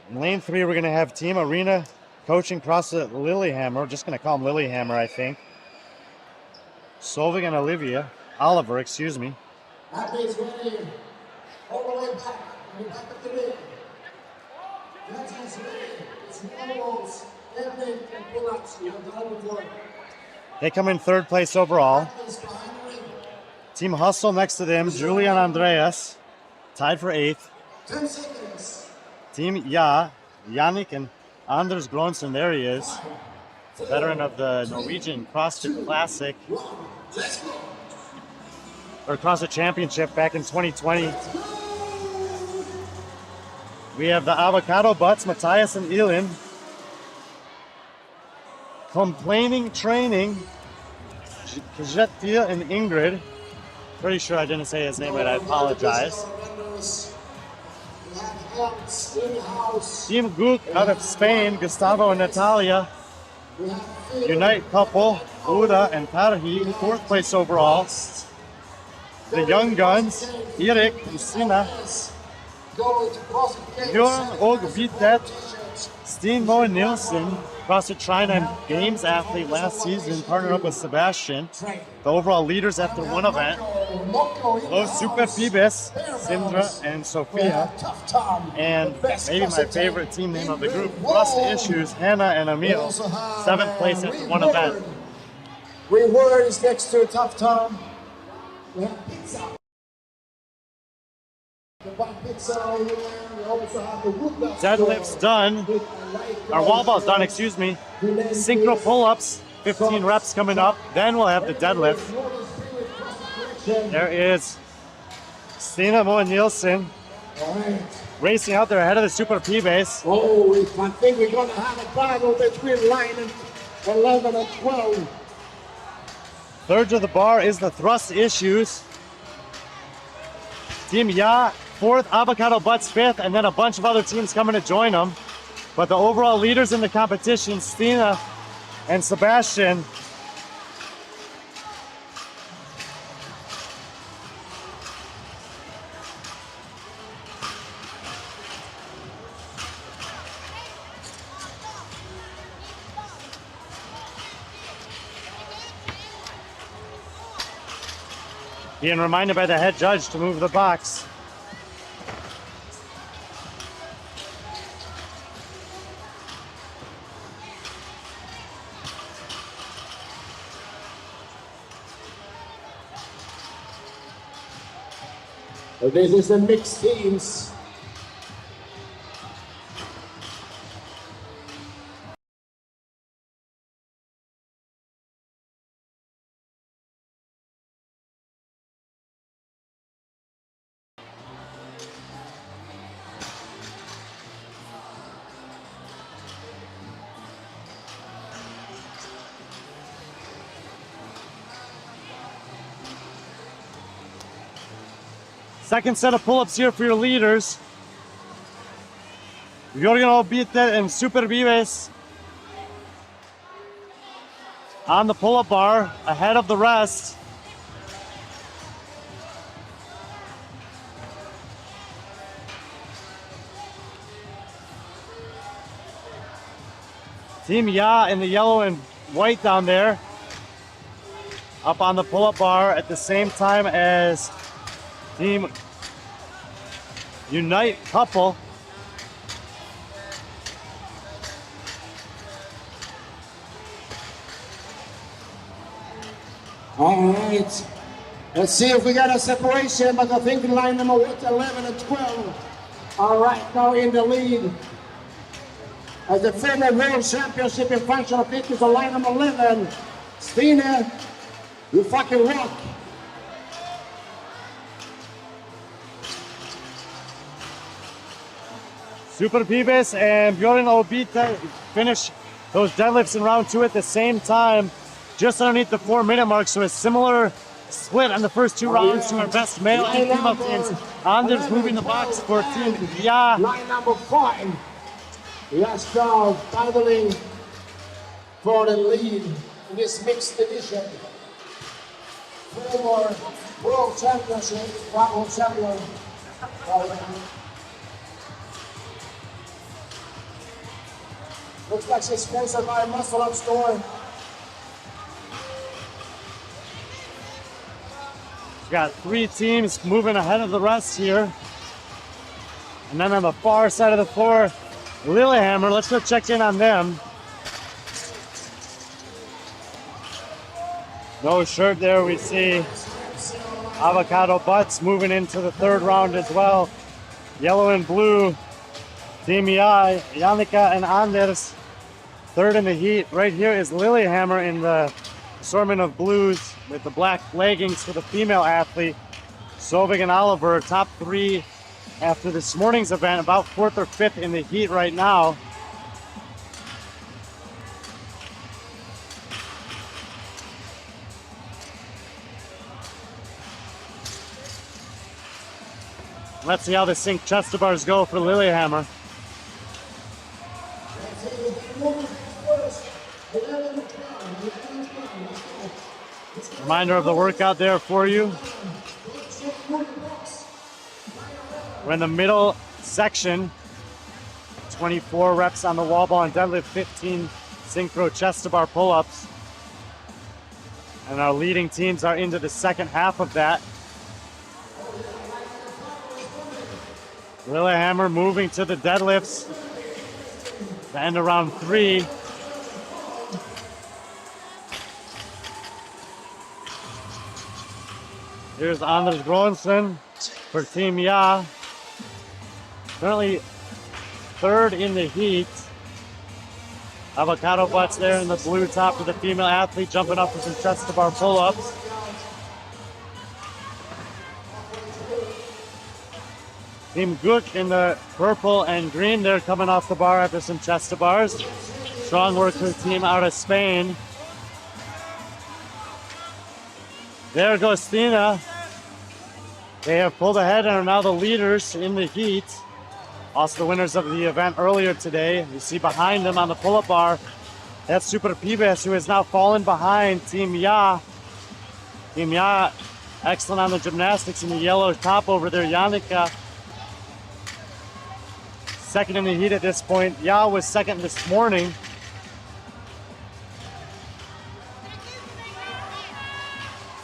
In lane 3, we're going to have Team Arena coaching CrossFit Lillehammer. We're just going to call him Lillehammer, I think. Solvig and Oliver, excuse me. Athletes ready. All the way back. In the back of the ring. Judges ready. It's wall-balls, deadlift, and pull-ups. We have done before. They come in 3rd place overall. Athletes behind the ring. Team Hustle next to them, Julian Andreas, tied for 8th. 10 seconds. Team Yannick and Anders Gronson, there he is. Veteran of the Norwegian CrossFit Classic, or CrossFit Championship back in 2020. We have the Avocado Butts, Matthias and Elin. Complaining Training, Kjetil and Ingrid. Pretty sure I didn't say his name, but I apologize. Team Guk out of Spain, Gustavo and Natalia. Unite couple, Uda and Tarhi, 4th place overall. The Young Guns, Erik and Sina. Bjorn Og Vitet, Steen Moen Nielsen, CrossFit China and Games athlete last season, partnered up with Sebastian. The overall leaders after 1 event. Los Super Pibes, Sindra and Sofia. And maybe my favorite team name of the group, CrossFit Issues, Hannah and Emil. 7th place after 1 event. Reward is next to a tough time. We have pizza. Deadlifts done. Our wall ball's done, excuse me. Synchro pull-ups, 15 reps coming up. Then we'll have the deadlift. There is Stina Moen Nielsen All right. Racing out there ahead of the Super P base. Oh, I think we're going to have a battle between line 11 and 12. Third to the bar is the thrust issues. Team Ya, fourth, Avocado Butts fifth, and then a bunch of other teams coming to join them. But the overall leaders in the competition, Stina and Sebastian, being reminded by the head judge to move the box. So this is the mixed teams. Second set of pull-ups here for your leaders. Jorgen Obite and Super Vives on the pull-up bar ahead of the rest. Team Ya in the yellow and white down there, up on the pull-up bar at the same time as Team Unite couple. All right. Let's see if we got a separation, but I think line number 11 and 12 are right now in the lead. As the former world championship in functional fitness on line number 11, Stina, you fucking rock. Super Pibes and Bjorn Obita finish those deadlifts in round 2 at the same time, just underneath the 4-minute mark. So a similar split on the first 2 rounds to our best male and female teams. Anders moving the box for Team Ya. Line number 5. Yes, now battling for the lead in this mixed division. Former world championship, world champion. Looks like she's sponsored by a Muscle Up store. We've got 3 teams moving ahead of the rest here. And then on the far side of the floor, Lillehammer, let's go check in on them. No shirt there, we see Avocado Butts moving into the 3rd round as well. Yellow and blue, Team Ya, Jannica and Anders, 3rd in the heat. Right here is Lillehammer in the assortment of blues with the black leggings for the female athlete. Sovig and Oliver, top 3 after this morning's event, about 4th or 5th in the heat right now. Let's see how the sync chest to bars go for Lillehammer. Reminder of the workout there for you. We're in the middle section. 24 reps on the wall ball and deadlift, 15 synchro chest to bar pull-ups. And our leading teams are into the second half of that. Lillehammer moving to the deadlifts. The end of round 3. Here's Anders Gronsen for Team Ya. Currently 3rd in the heat. Avocado Butts there in the blue top for the female athlete, jumping up for some chest to bar pull-ups. Team Guk in the purple and green. They're coming off the bar after some chest to bars. Strong work for the team out of Spain. There goes Stina. They have pulled ahead and are now the leaders in the heat. Also the winners of the event earlier today. You see behind them on the pull-up bar, that's Super Pibes, who has now fallen behind Team Ya. Team Ya, excellent on the gymnastics in the yellow top over there. Yannicka, second in the heat at this point. Ya was second this morning.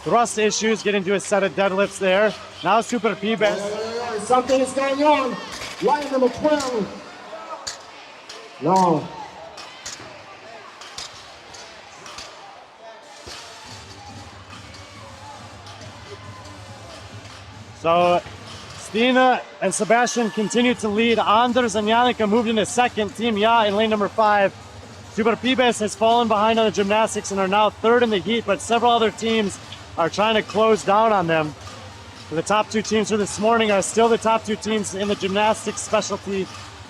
Thrust issues, getting to a set of deadlifts there. Now Super Pibes. Something is going on. Line number 12. No. So Stina and Sebastian continue to lead. Anders and Yannicka moved into second. Team Ya in lane number 5. Super Pibes has fallen behind on the gymnastics and are now third in the heat, but several other teams are trying to close down on them. The top 2 teams for this morning are still the top 2 teams in the gymnastics specialty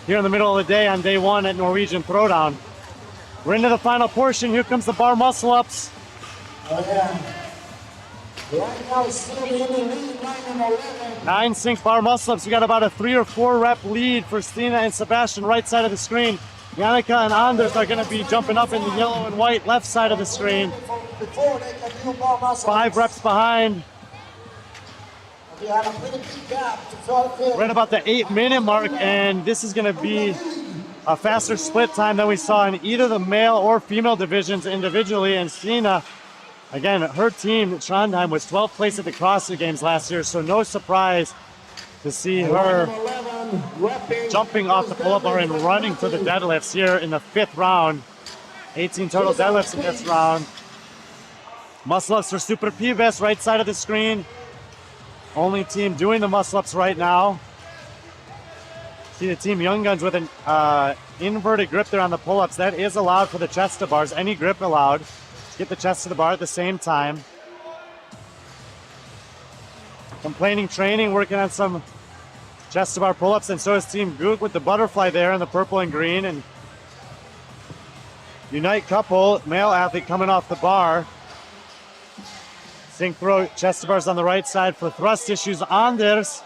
here in the middle of the day on day 1 at Norwegian Throwdown. We're into the final portion. Here comes the bar muscle ups. Oh, yeah. Right now, still in the lead, line number 11. 9 sync bar muscle ups. We got about a 3 or 4 rep lead for Stina and Sebastian, right side of the screen. Yannicka and Anders are going to be jumping up in the yellow and white left side of the screen. Before they can do bar muscle 5 reps behind. They had a pretty big gap to fulfill. We're at about the 8-minute mark, and this is going to be a faster split time than we saw in either the male or female divisions individually. And Stina, again, her team, Trondheim, was 12th place at the CrossFit Games last year, so no surprise to see her jumping off the pull-up bar and running for the deadlifts here in the 5th round. 18 total deadlifts in this round. Muscle-ups for Super Pibes, right side of the screen. Only team doing the muscle-ups right now. See the Team Young Guns with an inverted grip there on the pull-ups. That is allowed for the chest to bars. Any grip allowed. Get the chest to the bar at the same time. Complaining training, working on some chest to bar pull-ups, and so is Team Gook with the butterfly there in the purple and green. And Unite couple, male athlete coming off the bar. Synchro chest to bars on the right side for thrust issues. Anders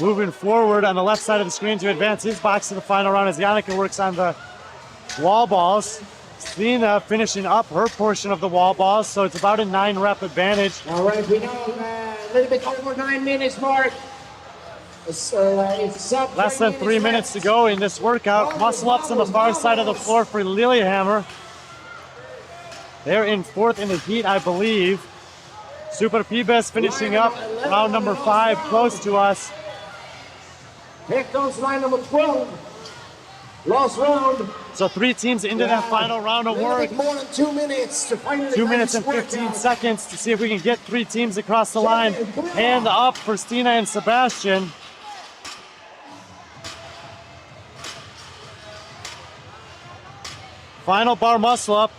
moving forward on the left side of the screen to advance his box to the final round as Yannicka works on the wall balls. Stina finishing up her portion of the wall balls, so it's about a 9 rep advantage. All right, we know a little bit over 9 minutes mark. It's Less than 3 minutes to go in this workout. Muscle ups on the far side of the floor for Lillehammer. They're in 4th in the heat, I believe. Super Pibes finishing up round number 5, close to us. Here comes line number 12. Last round. So 3 teams into that final round of work. More than 2 minutes to finally 2 minutes and 15 seconds to see if we can get 3 teams across the line. Hand up for Stina and Sebastian. Final bar muscle up.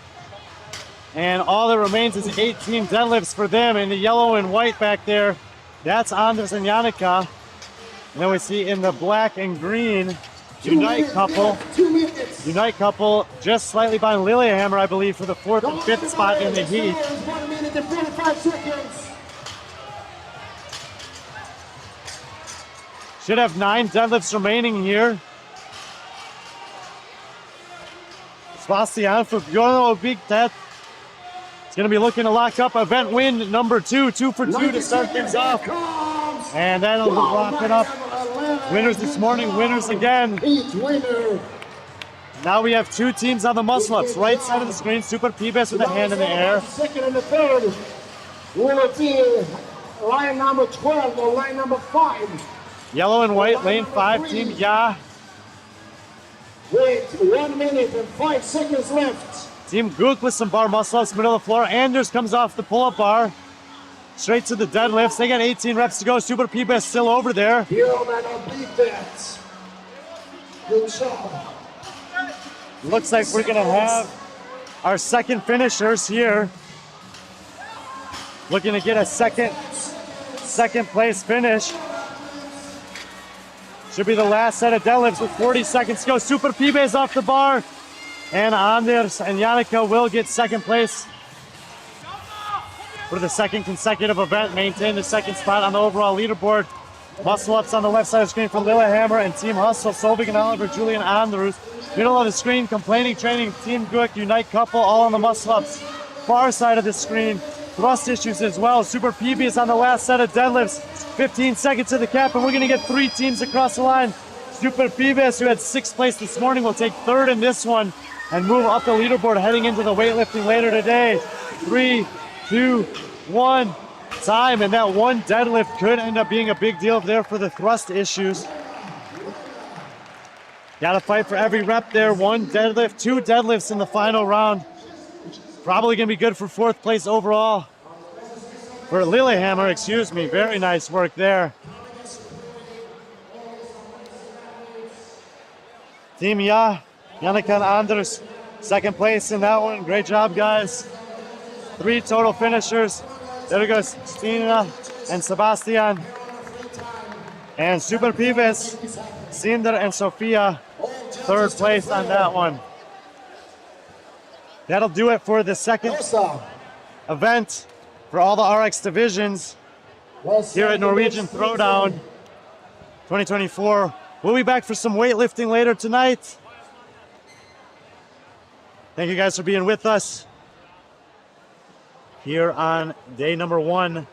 And all that remains is 18 deadlifts for them in the yellow and white back there. That's Anders and Yannicka. And then we see in the black and green, Unite couple. 2 minutes. Unite couple just slightly behind Lillehammer, I believe, for the 4th and 5th spot in the heat. 1 minute and 45 seconds. Should have 9 deadlifts remaining here. Sebastian for Bjorn Big Tet. It's going to be looking to lock up event win number 2, 2 for 2 to start things off. And that'll lock it up. Winners this morning, winners again. Each winner. Now we have 2 teams on the muscle-ups. Right side of the screen, Super Pibes with a hand in the air. Second and the third will be line number 12 or line number 5. Yellow and white, lane 5, Team Ya. With 1 minute and 5 seconds left. Team Gook with some bar muscle-ups, middle of the floor. Anders comes off the pull-up bar. Straight to the deadlifts. They got 18 reps to go. Super Pibes still over there. You man, beat that. Good job. Looks like we're gonna have our second finishers here. Looking to get a second place finish. Should be the last set of deadlifts with 40 seconds to go. Super Pibes off the bar. And Anders and Jannica will get second place for the second consecutive event. Maintain the second spot on the overall leaderboard. Muscle ups on the left side of the screen for Lillehammer and Team Hustle. Solvig and Oliver, Julian Andrews. Middle of the screen, Complaining Training, Team Guick, Unite Couple, all on the muscle ups. Far side of the screen, thrust issues as well. Super PB is on the last set of deadlifts. 15 seconds to the cap, and we're going to get 3 teams across the line. Super Pibes, who had 6th place this morning, will take 3rd in this one and move up the leaderboard heading into the weightlifting later today. 3, 2, 1, time. And that one deadlift could end up being a big deal there for the thrust issues. Got to fight for every rep there. 1 deadlift, 2 deadlifts in the final round. Probably going to be good for 4th place overall. For Lillehammer, excuse me. Very nice work there. Team Jannica and Anders, 2nd place in that one. Great job, guys. 3 total finishers. There goes Stina and Sebastian. And Super Pibes, Cinder and Sofia, 3rd place on that one. That'll do it for the second event for all the RX divisions here at Norwegian Throwdown 2024. We'll be back for some weightlifting later tonight. Thank you guys for being with us here on day number 1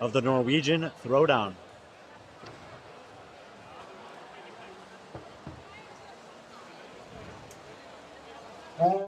of the Norwegian Throwdown.